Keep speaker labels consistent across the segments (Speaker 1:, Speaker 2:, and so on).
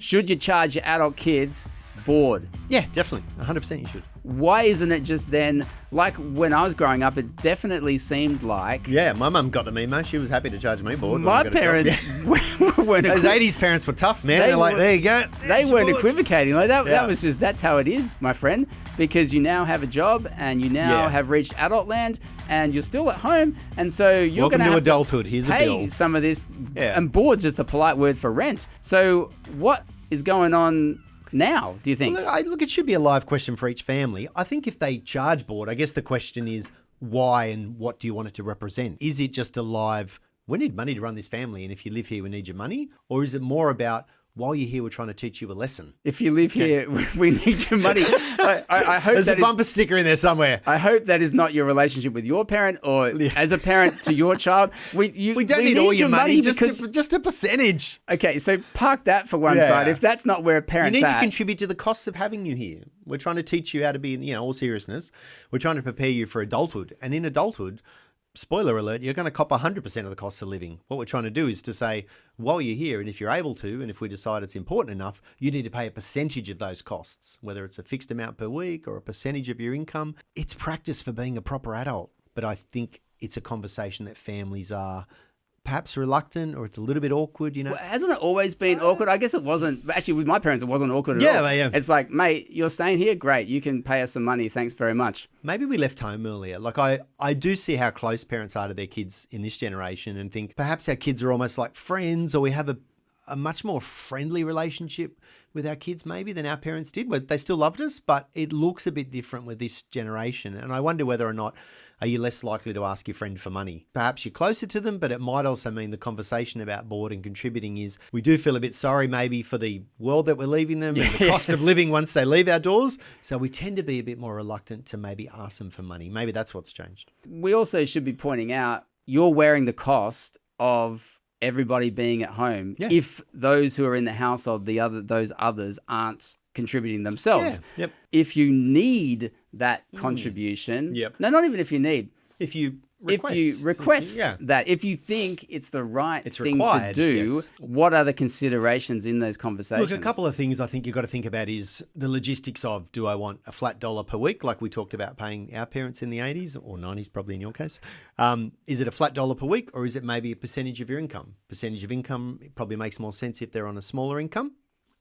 Speaker 1: Should you charge your adult kids board?
Speaker 2: Yeah, definitely. 100% you should.
Speaker 1: Why isn't it just then, like when I was growing up, it definitely seemed like...
Speaker 2: Yeah, my mum got to me, mate. She was happy to charge me board.
Speaker 1: My parents weren't...
Speaker 2: Those 80s parents were tough, man. They're like, there you go.
Speaker 1: They weren't equivocating. Like that was just, that's how it is, my friend. Because you now have a job and you now have reached adult land and you're still at home. And so you're going to have
Speaker 2: adulthood. Here's a bill.
Speaker 1: Pay some of this. Yeah. And board's just a polite word for rent. So what is going on now, do you think?
Speaker 2: Well, look, it should be a live question for each family. I think if they charge board, I guess the question is why and what do you want it to represent? Is it just a live, we need money to run this family, and if you live here, we need your money? Or is it more about, while you're here, we're trying to teach you a lesson?
Speaker 1: If you live here, we need your money. I hope
Speaker 2: there's a bumper sticker in there somewhere.
Speaker 1: I hope that is not your relationship with your parent or as a parent to your child.
Speaker 2: We don't need all your money, just a percentage.
Speaker 1: Okay, so park that for one side. If that's not where parents
Speaker 2: You need to contribute to the costs of having you here. We're trying to teach you how to be, in all seriousness, we're trying to prepare you for adulthood. And in adulthood, spoiler alert, you're going to cop 100% of the costs of living. What we're trying to do is to say, while you're here, and if you're able to, and if we decide it's important enough, you need to pay a percentage of those costs, whether it's a fixed amount per week or a percentage of your income. It's practice for being a proper adult. But I think it's a conversation that families are perhaps reluctant, or it's a little bit awkward, Well,
Speaker 1: hasn't it always been awkward? I guess it wasn't. Actually, with my parents, it wasn't awkward at all.
Speaker 2: Yeah.
Speaker 1: It's like, mate, you're staying here? Great. You can pay us some money. Thanks very much.
Speaker 2: Maybe we left home earlier. Like I do see how close parents are to their kids in this generation and think perhaps our kids are almost like friends, or we have a much more friendly relationship with our kids maybe than our parents did. They still loved us, but it looks a bit different with this generation. And I wonder whether or not are you less likely to ask your friend for money? Perhaps you're closer to them, but it might also mean the conversation about board and contributing is we do feel a bit sorry maybe for the world that we're leaving them and the cost of living once they leave our doors. So we tend to be a bit more reluctant to maybe ask them for money. Maybe that's what's changed.
Speaker 1: We also should be pointing out you're wearing the cost of everybody being at home if those who are in the household, those others aren't contributing themselves.
Speaker 2: Yeah. Yep.
Speaker 1: If you need that contribution, no, not even if you need.
Speaker 2: If you
Speaker 1: request that, if you think it's the right thing to do, what are the considerations in those conversations?
Speaker 2: Look, a couple of things I think you've got to think about is the logistics of, do I want a flat dollar per week, like we talked about paying our parents in the 80s or 90s, probably in your case? Is it a flat dollar per week, or is it maybe a percentage of your income? Percentage of income, it probably makes more sense if they're on a smaller income.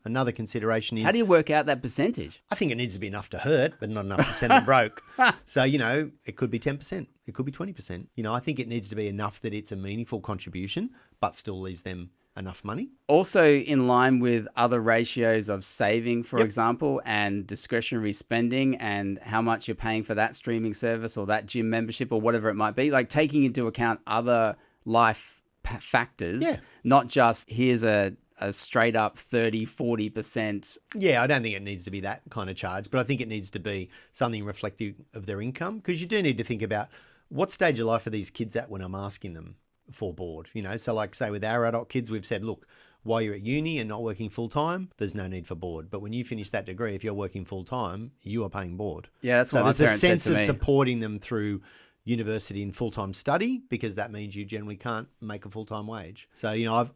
Speaker 2: Another consideration is...
Speaker 1: How do you work out that percentage?
Speaker 2: I think it needs to be enough to hurt, but not enough to send them broke. So, it could be 10%. It could be 20%. I think it needs to be enough that it's a meaningful contribution, but still leaves them enough money.
Speaker 1: Also in line with other ratios of saving, for example, and discretionary spending and how much you're paying for that streaming service or that gym membership or whatever it might be, like taking into account other life factors, not just here's a straight up 30, 40%.
Speaker 2: Yeah, I don't think it needs to be that kind of charge, but I think it needs to be something reflective of their income, because you do need to think about what stage of life are these kids at when I'm asking them for board. So like say with our adult kids, we've said, look, while you're at uni and not working full time, there's no need for board. But when you finish that degree, if you're working full time, you are paying board.
Speaker 1: Yeah, that's what my
Speaker 2: there's a
Speaker 1: parents said
Speaker 2: sense
Speaker 1: to
Speaker 2: of
Speaker 1: me.
Speaker 2: supporting them through university and full-time study, because that means you generally can't make a full-time wage. So,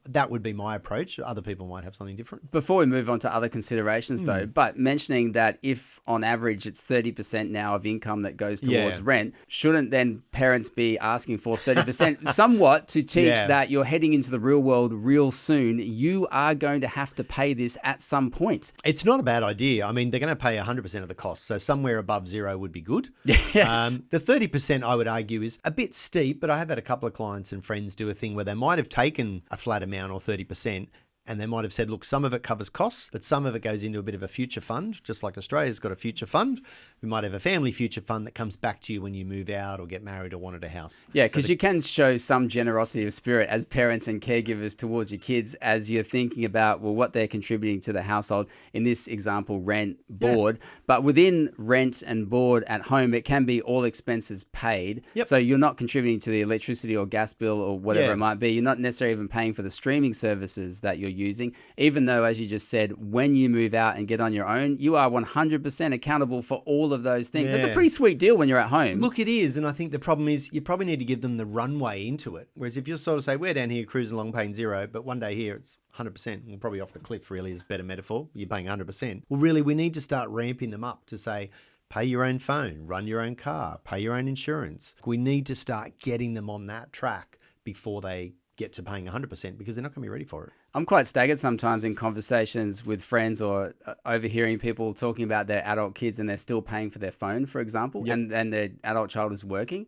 Speaker 2: that would be my approach. Other people might have something different.
Speaker 1: Before we move on to other considerations though, but mentioning that if on average it's 30% now of income that goes towards rent, shouldn't then parents be asking for 30% somewhat to teach that you're heading into the real world real soon? You are going to have to pay this at some point.
Speaker 2: It's not a bad idea. I mean, they're going to pay 100% of the cost. So somewhere above zero would be good.
Speaker 1: Yes.
Speaker 2: The 30% I would argue is a bit steep, but I have had a couple of clients and friends do a thing where they might have taken a flat amount or 30%, and they might have said, look, some of it covers costs, but some of it goes into a bit of a future fund, just like Australia's got a future fund. We might have a family future fund that comes back to you when you move out or get married or wanted a house.
Speaker 1: Yeah, because you can show some generosity of spirit as parents and caregivers towards your kids as you're thinking about, what they're contributing to the household. In this example, rent, board. Yeah. But within rent and board at home, it can be all expenses paid. Yep. So you're not contributing to the electricity or gas bill or whatever it might be. You're not necessarily even paying for the streaming services that you're using, even though, as you just said, when you move out and get on your own, you are 100% accountable for all of those things. It's a pretty sweet deal when you're at home.
Speaker 2: Look, it is. And I think the problem is you probably need to give them the runway into it. Whereas if you sort of say, we're down here cruising along paying zero, but one day here it's 100%, well, probably off the cliff really is a better metaphor. You're paying 100%. Well, really, we need to start ramping them up to say, pay your own phone, run your own car, pay your own insurance. We need to start getting them on that track before they get to paying 100% because they're not going to be ready for it.
Speaker 1: I'm quite staggered sometimes in conversations with friends or overhearing people talking about their adult kids and they're still paying for their phone, for example, and their adult child is working.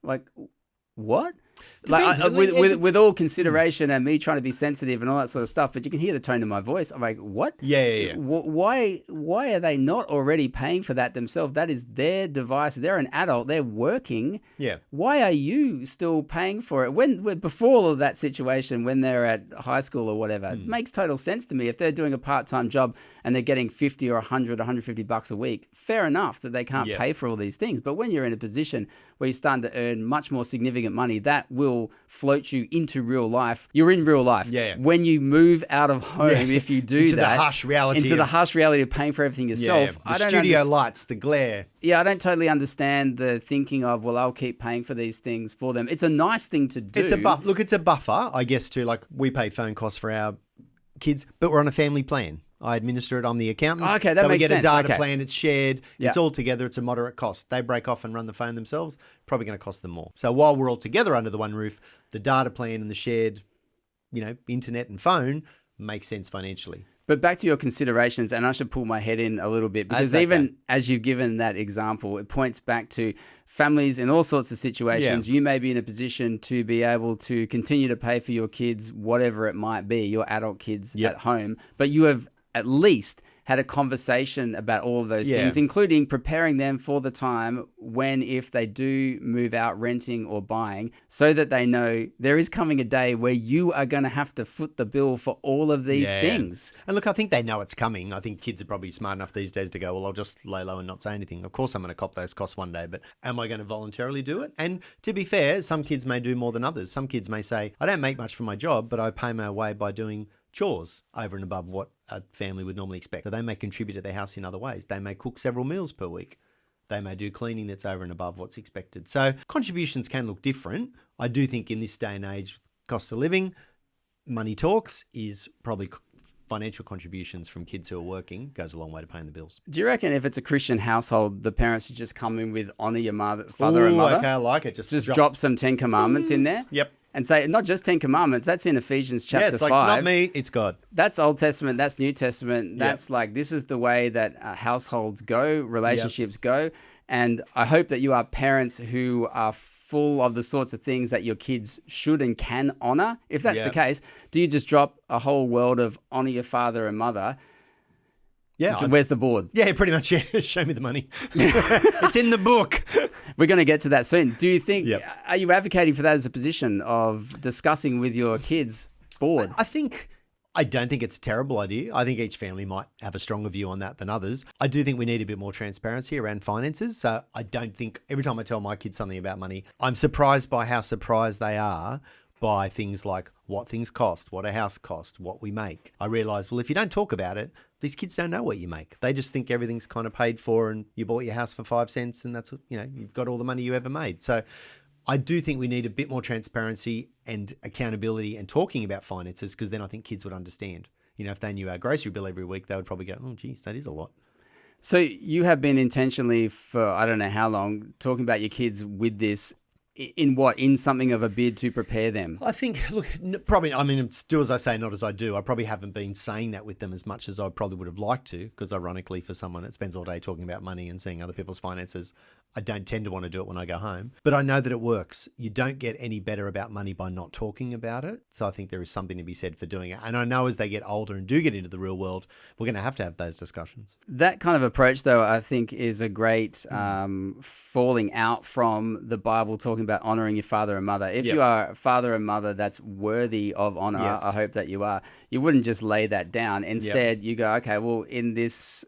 Speaker 1: Like, what? Like, with all consideration and me trying to be sensitive and all that sort of stuff, but you can hear the tone of my voice. I'm like, what?
Speaker 2: Yeah.
Speaker 1: Why are they not already paying for that themselves? That is their device. They're an adult. They're working.
Speaker 2: Yeah.
Speaker 1: Why are you still paying for it? When before all of that situation, when they're at high school or whatever, it makes total sense to me. If they're doing a part-time job and they're getting 50 or 100, 150 bucks a week, fair enough that they can't pay for all these things. But when you're in a position where you're starting to earn much more significant money, that will float you into real life. You're in real life.
Speaker 2: Yeah.
Speaker 1: When you move out of home, if you do
Speaker 2: into
Speaker 1: that.
Speaker 2: the harsh reality.
Speaker 1: Into the harsh reality of paying for everything yourself.
Speaker 2: The studio lights, the glare.
Speaker 1: Yeah, I don't totally understand the thinking of, well, I'll keep paying for these things for them. It's a nice thing to do.
Speaker 2: It's a Look, it's a buffer, I guess, to like we pay phone costs for our kids, but we're on a family plan. I administer it. I'm the accountant.
Speaker 1: Okay, that makes sense.
Speaker 2: So we get a data plan. It's shared.
Speaker 1: Yeah.
Speaker 2: It's all together. It's a moderate cost. They break off and run the phone themselves. Probably going to cost them more. So while we're all together under the one roof, the data plan and the shared, internet and phone makes sense financially.
Speaker 1: But back to your considerations, and I should pull my head in a little bit because even as you've given that example, it points back to families in all sorts of situations. You may be in a position to be able to continue to pay for your kids, whatever it might be, your adult kids at home, but you have at least had a conversation about all of those things, including preparing them for the time when, if they do move out renting or buying, so that they know there is coming a day where you are going to have to foot the bill for all of these things.
Speaker 2: And look, I think they know it's coming. I think kids are probably smart enough these days to go, well, I'll just lay low and not say anything. Of course, I'm going to cop those costs one day, but am I going to voluntarily do it? And to be fair, some kids may do more than others. Some kids may say, I don't make much for my job, but I pay my way by doing chores over and above what a family would normally expect. So they may contribute to their house in other ways. They may cook several meals per week. They may do cleaning that's over and above what's expected. So contributions can look different. I do think in this day and age, with cost of living, money talks is probably financial contributions from kids who are working goes a long way to paying the bills.
Speaker 1: Do you reckon if it's a Christian household, the parents should just come in with honor your father and mother?
Speaker 2: Okay, I like it. Just
Speaker 1: drop some 10 commandments in there?
Speaker 2: Yep.
Speaker 1: And say, not just 10 commandments, that's in Ephesians chapter 5.
Speaker 2: It's not me, it's God.
Speaker 1: That's Old Testament, that's New Testament. That's like, this is the way that households go, relationships go. And I hope that you are parents who are full of the sorts of things that your kids should and can honor. If that's the case, do you just drop a whole world of honor your father and mother?
Speaker 2: Yeah.
Speaker 1: So where's the board?
Speaker 2: Yeah, pretty much. Yeah. Show me the money. It's in the book.
Speaker 1: We're going to get to that soon. Do you think, are you advocating for that as a position of discussing with your kids board?
Speaker 2: I don't think it's a terrible idea. I think each family might have a stronger view on that than others. I do think we need a bit more transparency around finances. So I don't think every time I tell my kids something about money, I'm surprised by how surprised they are by things like what things cost, what a house costs, what we make. I realise, well, if you don't talk about it, these kids don't know what you make. They just think everything's kind of paid for and you bought your house for 5 cents and that's what, you've got all the money you ever made. So I do think we need a bit more transparency and accountability and talking about finances, because then I think kids would understand. If they knew our grocery bill every week, they would probably go, oh, geez, that is a lot.
Speaker 1: So you have been intentionally for, I don't know how long, talking about your kids with this. In something of a bid to prepare them?
Speaker 2: I think, look, probably, it's do as I say, not as I do. I probably haven't been saying that with them as much as I probably would have liked to, because ironically, for someone that spends all day talking about money and seeing other people's finances, I don't tend to want to do it when I go home. But I know that it works. You don't get any better about money by not talking about it. So I think there is something to be said for doing it. And I know as they get older and do get into the real world, we're going to have those discussions.
Speaker 1: That kind of approach, though, I think is a great falling out from the Bible talking about honoring your father and mother. If you are a father and mother that's worthy of honor, I hope that you are, you wouldn't just lay that down. Instead, you go, okay, well, in these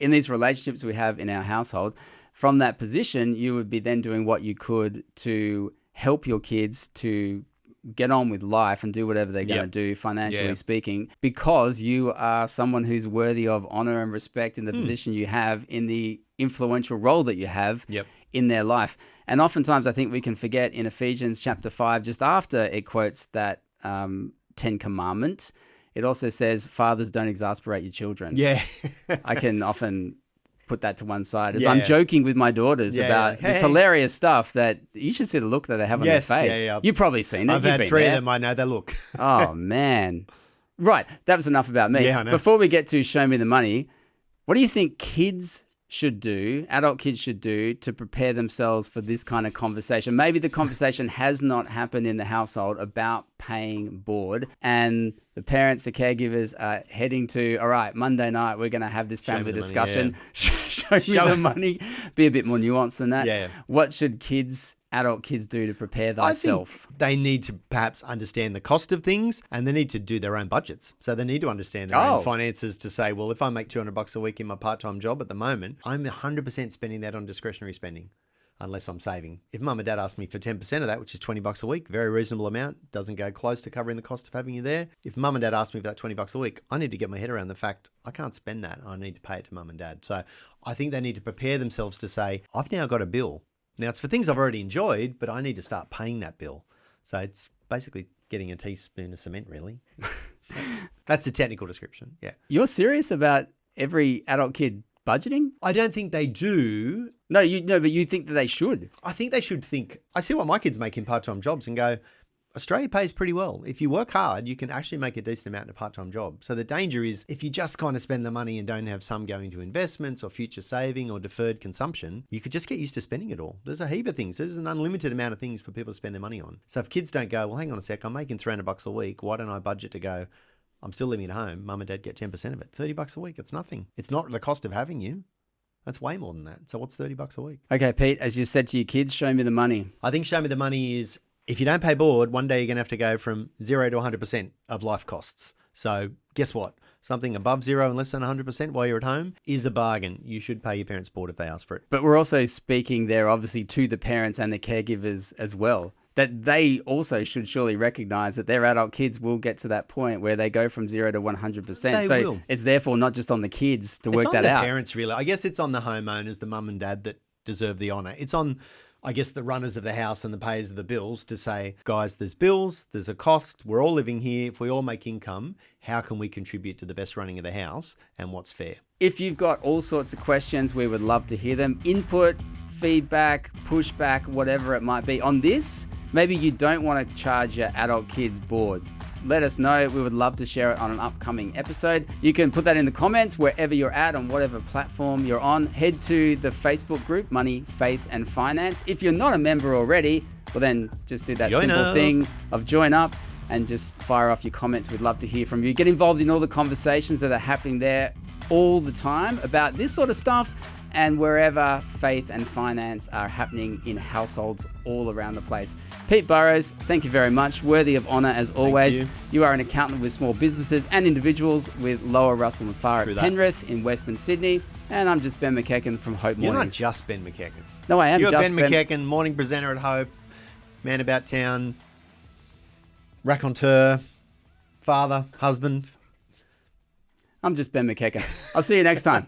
Speaker 1: relationships we have in our household, from that position, you would be then doing what you could to help your kids to get on with life and do whatever they're going to do, financially speaking, because you are someone who's worthy of honor and respect in the position you have, in the influential role that you have in their life. And oftentimes I think we can forget in Ephesians chapter 5, just after it quotes that 10 commandment, it also says, fathers, don't exasperate your children.
Speaker 2: Yeah.
Speaker 1: I can often put that to one side as I'm joking with my daughters about this
Speaker 2: Hey.
Speaker 1: hilarious stuff that you should see the look that they have on their face. You've probably seen it.
Speaker 2: I've
Speaker 1: You've
Speaker 2: had
Speaker 1: been
Speaker 2: 3
Speaker 1: there.
Speaker 2: of them. I know that look.
Speaker 1: Oh, man. Right. That was enough about me.
Speaker 2: Yeah, I know.
Speaker 1: Before we get to Show Me the Money, what do you think kids should do, adult kids should do, to prepare themselves for this kind of conversation? Maybe the conversation has not happened in the household about paying board, and the parents, the caregivers are heading to, all right, Monday night, we're going to have this family discussion. Show me the money. Be a bit more nuanced than that.
Speaker 2: Yeah.
Speaker 1: What should adult kids do to prepare thyself?
Speaker 2: I think they need to perhaps understand the cost of things, and they need to do their own budgets. So they need to understand their own finances to say, well, if I make $200 a week in my part-time job at the moment, I'm 100% spending that on discretionary spending, unless I'm saving. If mum and dad ask me for 10% of that, which is $20 a week, very reasonable amount, doesn't go close to covering the cost of having you there. If mum and dad ask me for that $20 a week, I need to get my head around the fact I can't spend that. I need to pay it to mum and dad. So I think they need to prepare themselves to say, I've now got a bill. Now, it's for things I've already enjoyed, but I need to start paying that bill. So it's basically getting a teaspoon of cement, really. That's a technical description, yeah.
Speaker 1: You're serious about every adult kid budgeting?
Speaker 2: I don't think they do.
Speaker 1: No, but you think that they should.
Speaker 2: I think they should think. I see what my kids make in part-time jobs and go, Australia pays pretty well. If you work hard, you can actually make a decent amount in a part-time job. So the danger is if you just kind of spend the money and don't have some going to investments or future saving or deferred consumption, you could just get used to spending it all. There's a heap of things. There's an unlimited amount of things for people to spend their money on. So if kids don't go, well, hang on a sec, I'm making $300 a week. Why don't I budget to go, I'm still living at home. Mum and dad get 10% of it. $30 a week. It's nothing. It's not the cost of having you. That's way more than that. So what's $30 a week?
Speaker 1: Okay, Pete, as you said to your kids, show me the money.
Speaker 2: I think show me the money is, if you don't pay board, one day you're going to have to go from 0 to 100% of life costs. So guess what? Something above 0 and less than 100% while you're at home is a bargain. You should pay your parents' board if they ask for it.
Speaker 1: But we're also speaking there, obviously, to the parents and the caregivers as well, that they also should surely recognize that their adult kids will get to that point where they go from 0 to 100%.
Speaker 2: They
Speaker 1: so
Speaker 2: will.
Speaker 1: It's therefore not just on the kids to work that out.
Speaker 2: It's on the parents, really. I guess it's on the homeowners, the mum and dad, that deserve the honour. It's on, I guess, the runners of the house and the payers of the bills to say, guys, there's bills, there's a cost, we're all living here. If we all make income, how can we contribute to the best running of the house and what's fair?
Speaker 1: If you've got all sorts of questions, we would love to hear them. Input, feedback, pushback, whatever it might be. On this, maybe you don't want to charge your adult kids board. Let us know. We would love to share it on an upcoming episode. You can put that in the comments wherever you're at, on whatever platform you're on. Head to the Facebook group, Money, Faith and Finance. If you're not a member already, well then just do that simple thing of join up and just fire off your comments. We'd love to hear from you. Get involved in all the conversations that are happening there all the time about this sort of stuff, and wherever faith and finance are happening in households all around the place. Pete Burrows, thank you very much. Worthy of honour as always. You are an accountant with small businesses and individuals with Lower Russell and Farr at Penrith in Western Sydney. And I'm just Ben McEachern from Hope Mornings.
Speaker 2: You're not just Ben McEachern.
Speaker 1: No, I am
Speaker 2: You're
Speaker 1: just
Speaker 2: Ben McEachern, morning presenter at Hope, man about town, raconteur, father, husband.
Speaker 1: I'm just Ben McEachern. I'll see you next time.